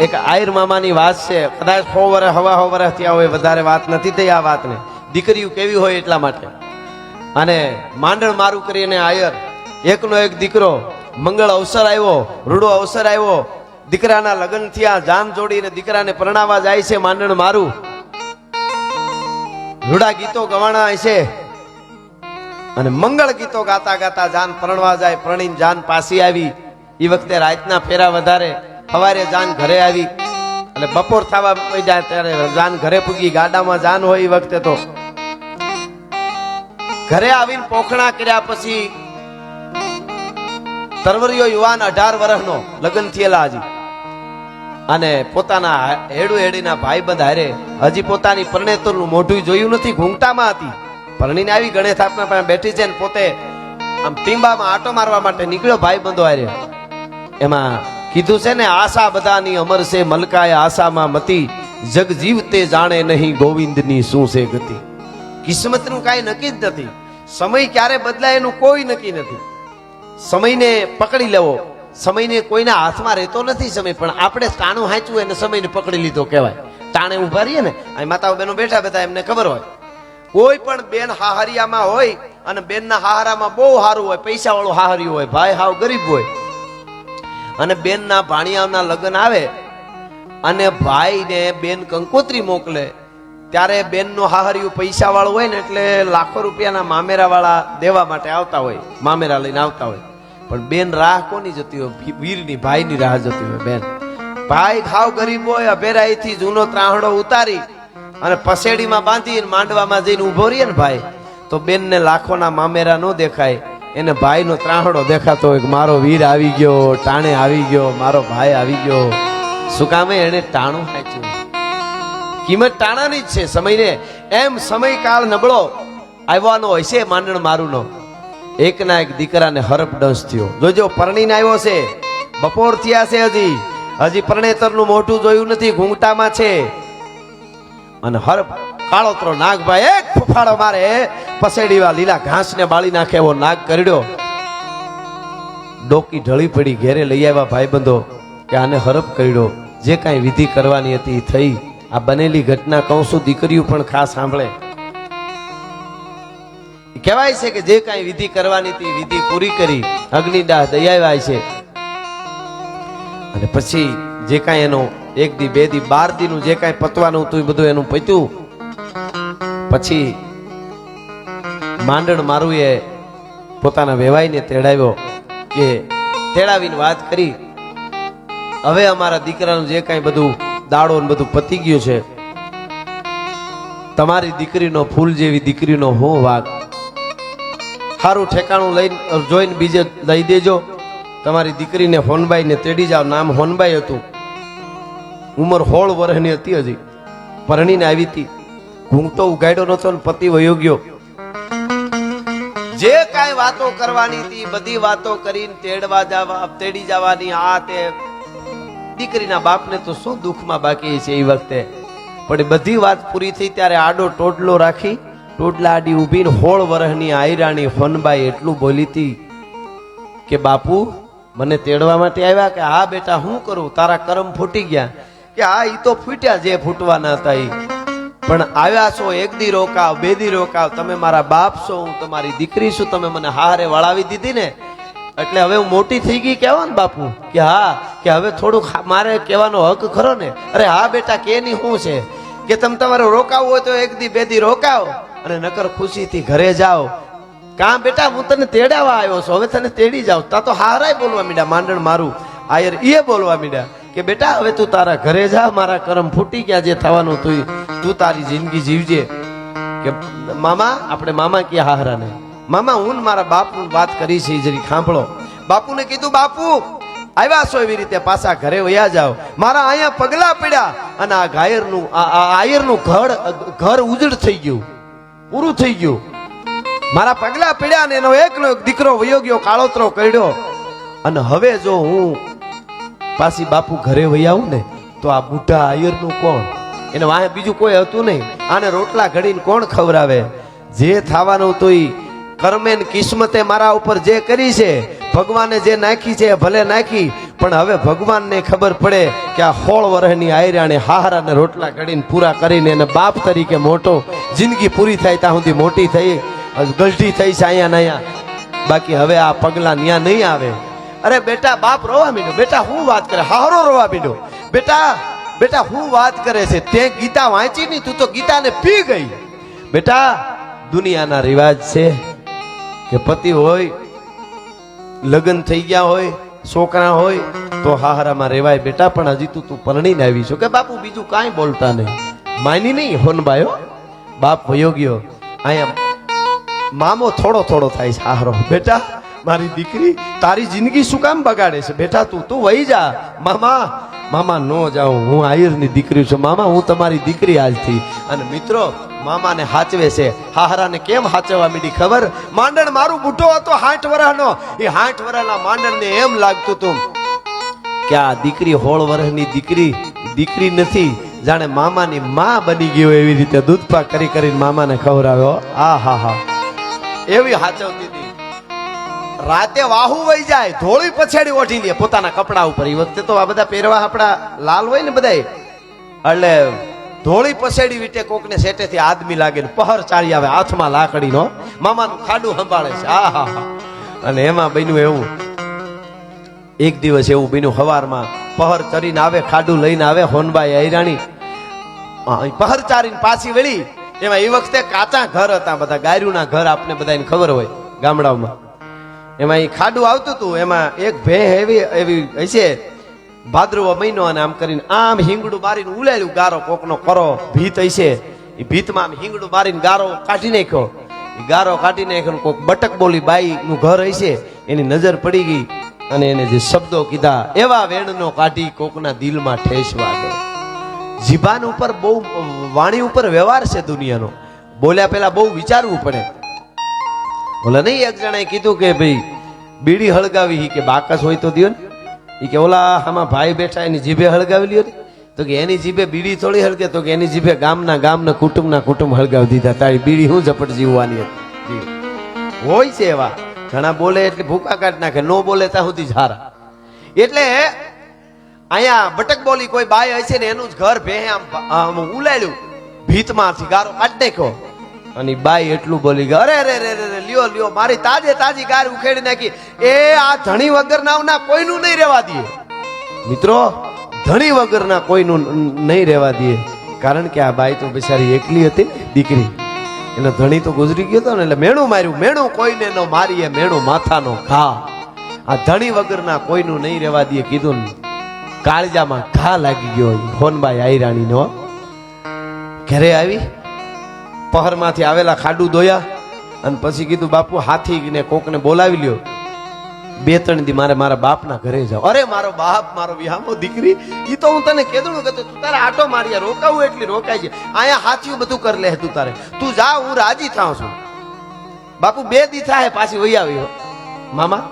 એક આયર મામાની વાત છે, કદાચ 100 વર્ષ હવા 100 વર્ષ થયા હોય, વધારે વાત નથી થઈ આ વાતને. દીકરીઓ કેવી હોય એટલા માટે. અને માંડણ મારું કરીને આયર, એકનો એક દીકરો, મંગળ અવસર આવ્યો, રૂડો અવસર આવ્યો, દીકરાના લગ્ન થયા, જાન જોડીને દીકરાને પરણાવવા જાય છે માંડણ મારું. રૂડા ગીતો ગવાણા છે અને મંગળ ગીતો ગાતા ગાતા જાન પરણવા જાય. પરણીને જાન પાછી આવી. એ વખતે રાતના ફેરા વધારે, સવારે જાન ઘરે આવી અને બપોર થવા જાય ત્યારે જાન ઘરે પૂગી. ગાડામાં જાન હોય એ વખતે તો ઘરે આવીને પોખણા કર્યા પછી તરવરિયો યુવાન 18 વર્ષનો, લગ્ન થયેલા હજી, અને પોતાના હેડીના ભાઈબંધ હારે હજી પોતાની પરણેતરનું મોઢું જોયું નથી, ઘૂંઘટામાં હતી. પરણીને આવી ગણેશ આપના પાસે બેઠી છે ને પોતે આમ ટીંબામાં આટો મારવા માટે નીકળ્યો ભાઈબંધો હારે. એમાં કીધું છે ને, આશા બધાની અમર છે, મલકાય આશામાં મતી, જગ જીવતે જાણે નહીં ગોવિંદની શું છે ગતિ. કિસ્મતનું કાંઈ નક્કી જ નથી. સમય ક્યારે બદલાય એનું કોઈ નક્કી નથી. સમયને પકડી લેવો, સમયને કોઈના હાથમાં રહેતો નથી સમય, પણ આપણે ટાણું હાંચવું એને સમયને પકડી લીધો કહેવાય. ટાણે ઉભા રહીએ ને, આ માતાઓ બહેનો બેઠા બેઠા એમને ખબર હોય, કોઈ પણ બેન હાહરિયામાં હોય અને બેનના હાહરામાં બહુ સારું હોય, પૈસા વાળું હાહરિયું હોય, ભાઈ હાવ ગરીબ હોય, અને બેનના ભાણિયાના લગ્ન આવે અને ભાઈને બેન કંકોત્રી મોકલે, ત્યારે બેનનો હાહરિયું પૈસા વાળું હોય ને એટલે લાખો રૂપિયાના મામેરા વાળા દેવા માટે આવતા હોય, મામેરા લઈને આવતા હોય. પણ બેન રાહ કોની જતી હોય? વીરની, ભાઈની રાહ જતી હોય બેન. ભાઈ ખાવ ગરીબ હોય, અભેરાઈથી જૂનો ત્રાહડો ઉતારી અને પસેડીમાં બાંધી માંડવામાં જઈને ઉભો રહીએ ને ભાઈ, તો બેનને લાખોના મામેરા ન દેખાય, એને ભાઈનો ત્રાહડો દેખાતો હોય કે મારો વીર આવી ગયો, ટાણે આવી ગયો, મારો ભાઈ આવી ગયો. શું કામે? એને ટાણું ખાચ્યું. કિંમત ટાણાની જ છે સમયને. એમ સમય કાળ નબળો આવવાનો હોય છે માંડણ મારુનો. એકના એક દીકરાને હરપ ડંસ થયો. જોજો, પરણીને આવ્યો છે, બપોર થયા છે, હજી પરણેતરનું મોઢું જોયું નથી, ઘૂંઘટામાં છે. અને હરપ કાળોતરો નાગભાઈ એક ફૂફાડો મારે, પસેડીવા લીલા ઘાસને બાળી નાખે એવો નાગ કરડ્યો. ડોકી ઢળી પડી. ઘેરે લઈ આવ્યા ભાઈબંધો કે આને હરપ કરડ્યો. જે કાંઈ વિધિ કરવાની હતી થઈ. આ બનેલી ઘટના કહું છું, દીકરીઓ પણ ખાસ સાંભળે. કહેવાય છે કે જે કાંઈ વિધિ કરવાની હતી વિધિ પૂરી કરી, અગ્નિદાહ દઈ આવ્યા છે. અને પછી જે કાંઈ એનો 1 દી 2 દી 12 દીનું જે કાંઈ પતવાનું હતું એ બધું એનું પત્યું. પછી માંડણ મારું એ પોતાના વેવાઈને તેડાવ્યો કે તેડાવીને વાત કરી, હવે અમારા દીકરાનું જે કાંઈ બધું દાડો ને બધું પતી ગયું છે, તમારી દીકરીનો ફૂલ જેવી દીકરીનો હું વાગ, સારું ઠેકાણું લઈને જોઈને બીજે લઈ દેજો. તમારી દીકરીને હોનબાઈને તેડી જાઓ. નામ હોનબાઈ હતું. ઉંમર 16 વર્ષની હતી, હજી પરણીને આવી હતી. ઘૂંઘતો ઉગાડ્યો નતો ને પતિ વયો ગયો. જે કાંઈ વાતો કરવાની હતી બધી વાતો કરીને તેડી જવાની. આ તે દીકરીના બાપને તો શું દુઃખમાં બાકી છે એ વખતે. પણ બધી વાત પૂરી થઈ ત્યારે આડો ટોટલો રાખી, ટોટલા આડી ઊભીને 16 વર્ષની આયરાણી હોનબાઈ એટલું બોલી હતી કે બાપુ મને તેડવા માટે આવ્યા? કે હા બેટા, હું કરું? તારા કરમ ફૂટી ગયા. કે હા, ઈ તો ફૂટ્યા જે ફૂટવાના હતા ઈ, પણ આવ્યા છો 1 દી રોકાવ, 2 દી રોકાવ. તમે મારા બાપ છો, હું તમારી દીકરી છું, તમે મને હારે વળાવી દીધી ને, એટલે હવે હું મોટી થઈ ગઈ કહેવા ને બાપુ? કે હા, કે હવે થોડુંક મારે કહેવાનો હક ખરો ને? અરે હા બેટા, કે ની શું છે? કે તમે તમારે રોકાવું હોય તો 1 દી 2 દી રોકાવ અને નકર ખુશીથી ઘરે જાઓ. કાં બેટા, હું તને તેડાવા આવ્યો છું, હવે તને તેડી જાવ. તા તો હારાય બોલવા મીડા. માંડણ મારું આયર એ બોલવા મીડા કે બેટા હવે તું તારા ઘરે જા, મારા કરમ ફૂટી ગયા, જે થવાનું તું તારી જિંદગી જીવજે. કે મામા, આપણે મામા કે હાહરાને, મામા હું મારા બાપુ વાત કરી છે જરી સાંભળો. બાપુને કીધું, બાપુ આવ્યા છો એવી રીતે પાછા ઘરે વયા જાઓ. મારા અહીંયા પગલા પડ્યા અને આ ગાયરનું આયરનું ઘર ઉજળ થઈ ગયું, પૂરું થઈ ગયું. મારા પગલા પડ્યા ને એનો એકનો એક દીકરો વયો ગયો, કાળોતરો કર્યો. અને હવે જો હું પાછી બાપુ ઘરે વહી આવું ને તો આ બુઢા આયરનું કોણ? એને વાહે બીજું કોઈ હતું નહીં. આને રોટલા ઘડીને કોણ ખવડાવે? જે થવાનું તો ઈ કર્મે ને કિસ્મતે મારા ઉપર જે કરી છે, ભગવાને જે નાખી છે ભલે નાખી, પણ હવે ભગવાનને ખબર પડે કે આ 16 વર્ષની આયરાને હાહરાને રોટલા કરીને પૂરા કરીને એને બાપ તરીકે મોટો જિંદગી પૂરી થાય ત્યાં સુધી મોટી થઈ ગલઢી થઈ છે અહીંયા ને અહીંયા, બાકી હવે આ પગલા ન્યા નહીં આવે. અરે બેટા બાપ રોવા માંડ્યો, બેટા હું વાત કરે, હારો રોવા માંડ્યો, બેટા હું વાત કરે છે, તે ગીતા વાંચી નહીં, તું તો ગીતાને પી ગઈ. બેટા દુનિયાના રિવાજ છે કે પતિ હોય, લગ્ન થઈ ગયા હોય, છોકરા હોય તો હાહરામાં રેવાય બેટા, પણ હજી તું પરણીને આવી છો. કે બાપુ બીજું કાંઈ બોલતા નહીં, માની નહીં હોનબાયો. બાપ વયો ગયો, અહીંયા મામો થોડો થાય છે હાહરો. બેટા મારી દીકરી તારી જિંદગી શું કામ બગાડે છે, બેટા તું વહી જા. મામા નો જાઉં, હું આયરની દીકરી છું મામા, હું તમારી દીકરી આજથી. અને મિત્રો મામાને હાચવે છે. હાહરાને કેમ હાચવવા મીડી ખબર? માંડણ મારું બુઢો હતો 60 વર્ષનો, એ 60 વર્ષના માંડણને એમ લાગતું હતું કે આ દીકરી 16 વર્ષની દીકરી નથી, જાણે મામાની માં બની ગયો એવી રીતે દૂધપાક કરીને મામાને ખવડાવ્યો. હા એવી હાચવતી હતી. રાતે વાહુ વહી જાય, ધોળી પછેડી ઓઢી લે પોતાના કપડા ઉપર. એ વખતે તો આ બધા પહેરવા આપણા લાલ હોય ને બધાય, એટલે ધોળી પછેડી વીટે કોકને સેટેથી આદમી લાગે ને પહર ચાલી આવે હાથમાં લાકડીનો, મામાનું ખાડું સંભાળે છે. હા અને એમાં બન્યું એવું, એક દિવસ એવું બન્યું, સવારમાં પહર ચરીને આવે, ખાડું લઈને આવે હોનબાઈ આયરાણી, પહર ચારીને પાછી વળી. એમાં એ વખતે કાચા ઘર હતા બધા, ગાયરુના ઘર આપને બધાને ખબર હોય ગામડાઓમાં. એમાં એ ખાડું આવતું હતું, એમાં એક ભે એવી હશે ભાદરવો મહિનો, અને આમ કરીને આમ હિંગડું મારીને ઉલાડ્યું, ગારો કોકનો કરો ભીત હશે, એ ભીતમાં આમ હિંગડું મારીને ગારો કાઢી નાખ્યો. એ ગારો કાઢી નાખ્યો, કોક બટક બોલી બાઈ નું ઘર હશે, એની નજર પડી ગઈ અને એને જે શબ્દો કીધા એવા વેણનો કાઢી કોકના દિલમાં ઠેસ વાગે. જીભાન ઉપર બહુ, વાણી ઉપર વ્યવહાર છે દુનિયાનો, બોલ્યા પેલા બહુ વિચારવું પડે. બોલે નહીં, એક જણાએ કીધું કે ભાઈ બીડી હળગાવી કે બાકસ હોય તો દિયો ને. એ કે ઓલા આમાં ભાઈ બેઠા એની જીભે હળગાવી લ્યો ને. તો કે એની જીભે બીડી થોડી હળગે, તો કે એની જીભે ગામના કુટુંબ હળગાવી દીધા. તારી બીડી હું ઝપટ જીવવાની હતી. હોય છે એવા ઘણા, બોલે એટલે ભૂકા કાઢી નાખે, નો બોલે ત્યાં સુધી ઝારા. એટલે અહીંયા બટક બોલી કોઈ બાઈ હશે ને એનું જ ઘર ભે આમ ઉલાડ્યું, ભીતમાંથી ગારો કાઢી નાખ્યો. અને બાઈ એટલું બોલી ગયા, અરે લ્યો મારી તાજી ગાર ઉખેડી નાખી. એ આ ધણી વગરના કોઈનું નહીં રહેવા દે મિત્રો, ધણી વગરના કોઈનું નહીં રહેવા દે. કારણ કે આ બાઈ તો બિચારી એકલી હતી ને દીકરી, એનો ધણી તો ગુજરી ગયો હતો ને, એટલે મેણું માર્યું. મેણું કોઈને ન મારીએ, મેણું માથાનો ઘા. આ ધણી વગરના કોઈનું નહીં રહેવા દે કીધું ને, કાળજામાં ઘા લાગી ગયો હોનબાઈ આયરાણીનો. ઘરે આવી, પહરમાંથી આવેલા ખાડું ધોયા અને પછી કીધું બાપુ હાથી ને કોકને બોલાવી લ્યો, 2-3 દી મારા બાપના ઘરે જાવ. અરે મારો બાપ, મારો વિહામો દીકરી, ઈ તો હું તને કીધું કે તું તારે આટો માર્યા, રોકાવું એટલી રોકાય છે, અહીંયા હાથીઓ બધું કરી લે તું જા, હું રાજી થાઉં છું. બાપુ 2 દી થાય પાછી વહી આવી. મામા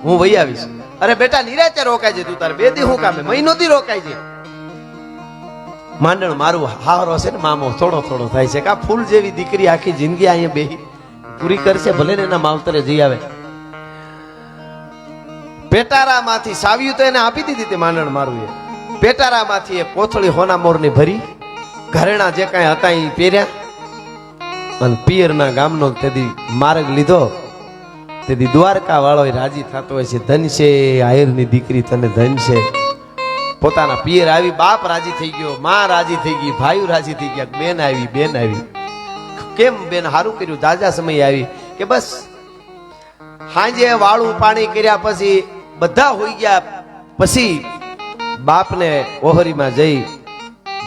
હું વહી આવીશ. અરે બેટા નિરાતે રોકાય છે, તું તારે 2 દી હું કામે, મહિનો દી રોકાય છે. માંડણ મારું હારો છે ને મામો થોડો થાય છે કે આ ફૂલ જેવી દીકરી આખી જિંદગી અહીંયા બેહી પૂરી કરશે, ભલે ને એના માવતરે જઈ આવે. પેટારામાંથી સાવ્યું તો એને આપી દીધી. તે માંડણ મારું એ પેટારામાંથી એ કોથળી હોના મોરની ભરી, ઘરેણા જે કાંઈ હતા એ પહેર્યા, અને પિયરના ગામનો તેથી માર્ગ લીધો. તેથી દ્વારકા વાળો રાજી થતો હોય છે, ધન છે આયરની દીકરી, તને ધન છે. પોતાના પિયર આવી, બાપ રાજી થઈ ગયો, માં રાજી થઈ ગઈ, ભાઈઓ રાજી થઈ ગયા. બેન આવી. કેમ બેન હારું કર્યું, જાજા સમય આવી કે બસ હાંજે વાળું પાણી કર્યા પછી બધા હોઈ ગયા. પછી બાપને ઓહરીમાં જઈ,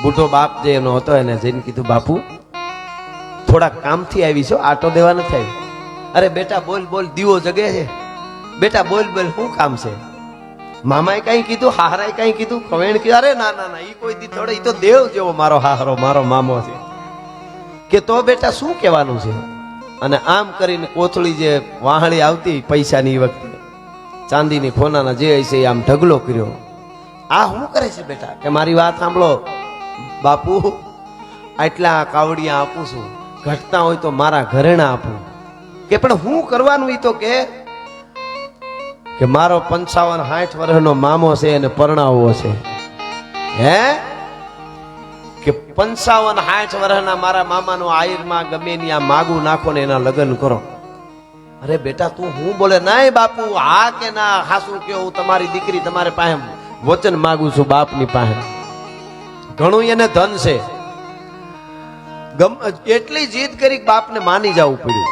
બુઢો બાપ જે એનો હતો એને જઈને કીધું, બાપુ થોડા કામથી આવી છો, આટો દેવા નથી આવી. અરે બેટા બોલ, દીવો જગે છે, બેટા બોલ, શું કામ છે? મામાએ કઈ કીધું, હાહરાએ કઈ કીધું, કવેણ કીધું? અરે ના ઈ કોઈ દી થોડે, ઈ તો દેવ જેવો મારો હાહરો, મારો મામો છે. કે તો બેટા શું કહેવાનું છે? અને આમ કરીને કોથળી જે વાહળી આવતી પૈસાની વખતે, ચાંદીની ખોનાના જે હશે આમ ઢગલો કર્યો. આ શું કરે છે બેટા? કે મારી વાત સાંભળો બાપુ, આટલા કાવડિયા આપું છું, ઘટતા હોય તો મારા ઘરેણા આપું. કે પણ હું કરવાનું? ઈ તો કે કે મારો 55-60 વર્ષનો મામો છે અને પરણાવવો છે. હે કે 55-60 વર્ષના મારા મામાનો આયરમાં ગમે ની આ માગું નાખો ને એના લગ્ન કરો. અરે બેટા તું હું બોલે? નહીં બાપુ, હા કે ના હાસુ કે હું તમારી દીકરી તમારે પાસે વચન માગું છું બાપની પાસે. ઘણું એને ધન છે, એટલી જીદ કરી બાપને માની જવું પડ્યું.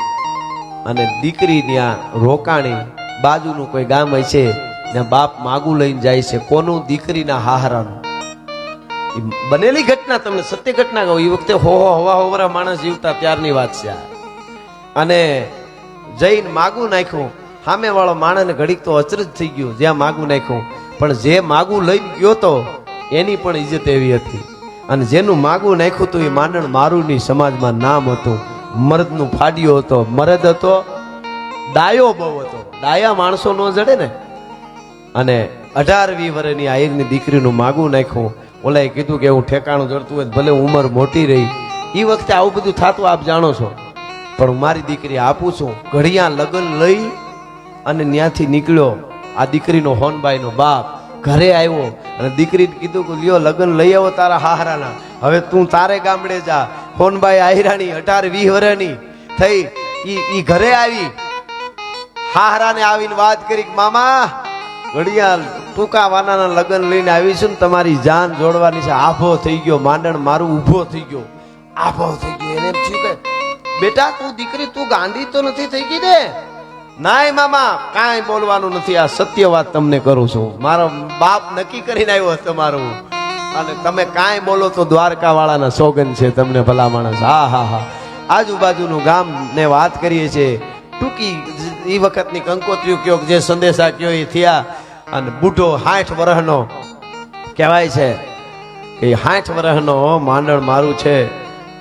અને દીકરી ત્યાં રોકાણી, બાજુનું કોઈ ગામ હશે ત્યાં બાપ માગું લઈને જાય છે. કોનું? દીકરીના હાહરાનું. બનેલી ઘટના, તમને સત્ય ઘટના કહું. એ વખતે હવા હોવરા માણસ જીવતા ત્યારની વાત છે. અને જઈને માગું નાખ્યું. સામે વાળો માણસને ઘડીક તો અચરજ થઈ ગયું જ્યાં માગું નાખ્યું. પણ જે માગું લઈને ગયો તો એની પણ ઇજ્જત એવી હતી. અને જેનું માગું નાખ્યું હતું એ માંડણ મારુની સમાજમાં નામ હતું. મરદનું ફાડ્યો હતો, મરદ હતો, ડાયો બહુ હતો. ડાયા માણસો ન જડે ને. અને 18-20 વર્ષની આયરની દીકરીનું માગું નાખ્યું. ઓલાએ કીધું કે હું ઠેકાણું જડતું હોય ભલે ઉંમર મોટી રહી. એ વખતે આવું બધું થતું આપ જાણો છો. પણ હું મારી દીકરી આપું છું. ઘડિયા લગ્ન લઈ અને ત્યાંથી નીકળ્યો. આ દીકરીનો હોનબાઈનો બાપ ઘરે આવ્યો અને દીકરીને કીધું કે લ્યો લગ્ન લઈ આવો તારા હાહરાના. હવે તું તારે ગામડે જા. હોનબાઈ આયરાણી 18-20 વર્ષની થઈ. ઈ ઘરે આવી, હાહરાને આવીને વાત કરી કે મામા ઘડિયા ટૂંકા વાનાના લગ્ન લઈને આવી છું ને તમારી જાન જોડવાની છે. આભો થઈ ગયો. માંડણ મારું ઊભો થઈ ગયો, આભો થઈ ગયો. એને એમ થયું કે બેટા તું દીકરી તું ગાંડી તો નથી થઈ ગઈ ને? નાય મામા, કાંઈ બોલવાનું નથી. આ સત્ય વાત તમને કરું છું. મારો બાપ નક્કી કરીને આવ્યો તમારું. અને તમે કાંઈ બોલો તો દ્વારકા વાળાના સોગન છે તમને ભલા માણસ. હા હા હા. આજુબાજુનું ગામ ને વાત કરીએ છીએ. ટૂંકી એ વખતની કંકોત્રીઓ કયો, જે સંદેશા કયો એ થયા. અને બુઢો 60 વર્ષનો કહેવાય છે. એ 60 વર્ષનો માંડણ મારું છે.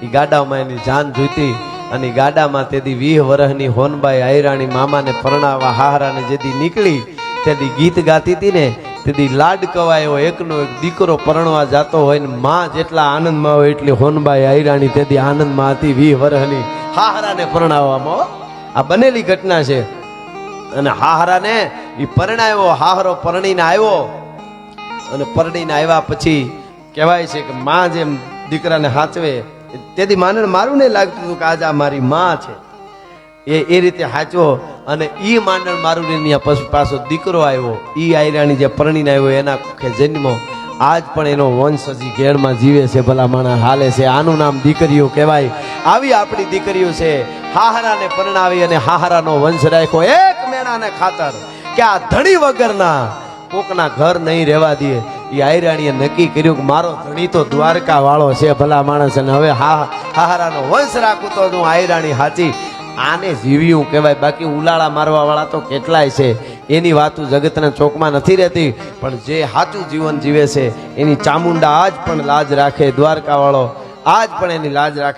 એ ગાડામાં એની જાન જોઈતી. અને ગાડામાં તેથી 20 વર્ષની હોનબાઈ આયરાણી મામાને પરણાવવા હાહરાને જેથી નીકળી તેથી ગીત ગાતી હતી ને, તેથી લાડ કવાયો એકનો એક દીકરો પરણવા જતો હોય ને માં જેટલા આનંદમાં હોય એટલી હોનબાઈ આયરાણી તેથી આનંદમાં હતી 20 વર્ષની હાહરાને પરણાવવામાં. આ બનેલી ઘટના છે. અને હાહરાને એ પરણાવ્યો. હાહરો પરણીને આવ્યો. અને પરણીને આવ્યા પછી કહેવાય છે કે માં જેમ દીકરાને હાચવે તેથી માનણ મારું નહીં લાગતું હતું કે આજે આ મારી માં છે. એ રીતે હાચવો. અને ઈ માંડણ મારું પછી પાછો દીકરો આવ્યો. ઈ આયરાણી જે પરણીને આવ્યો એના કુખે જન્મો. આજ પણ એનો વંશ હજી ઘેરમાં જીવે છે. ભલા માણસ હાલે છે. આનું નામ દીકરીઓ કહેવાય. આવી આપણી દીકરીઓ છે. હાહરાને પરણાવી અને હાહરાનો વંશ રાખ્યો એક મેણાને ખાતર કે આ ધણી વગરના કોકના ઘર નહીં રહેવા દે. એ આયરાણીએ નક્કી કર્યું કે મારો ધણી તો દ્વારકા વાળો છે ભલા માણસ. અને હવે હાહરાનો વંશ રાખું તો હું આયરાણી હાચી. આને જીવ્યું કહેવાય. બાકી ઉલાળા મારવા વાળા તો કેટલાય છે. એની વાતો જગતના ચોકમાં નથી રહેતી. પણ જે સાચું જીવન જીવે છે એની ચામુંડા આજ પણ લાજ રાખે. દ્વારકા વાળો આજ પણ એની લાજ રાખે.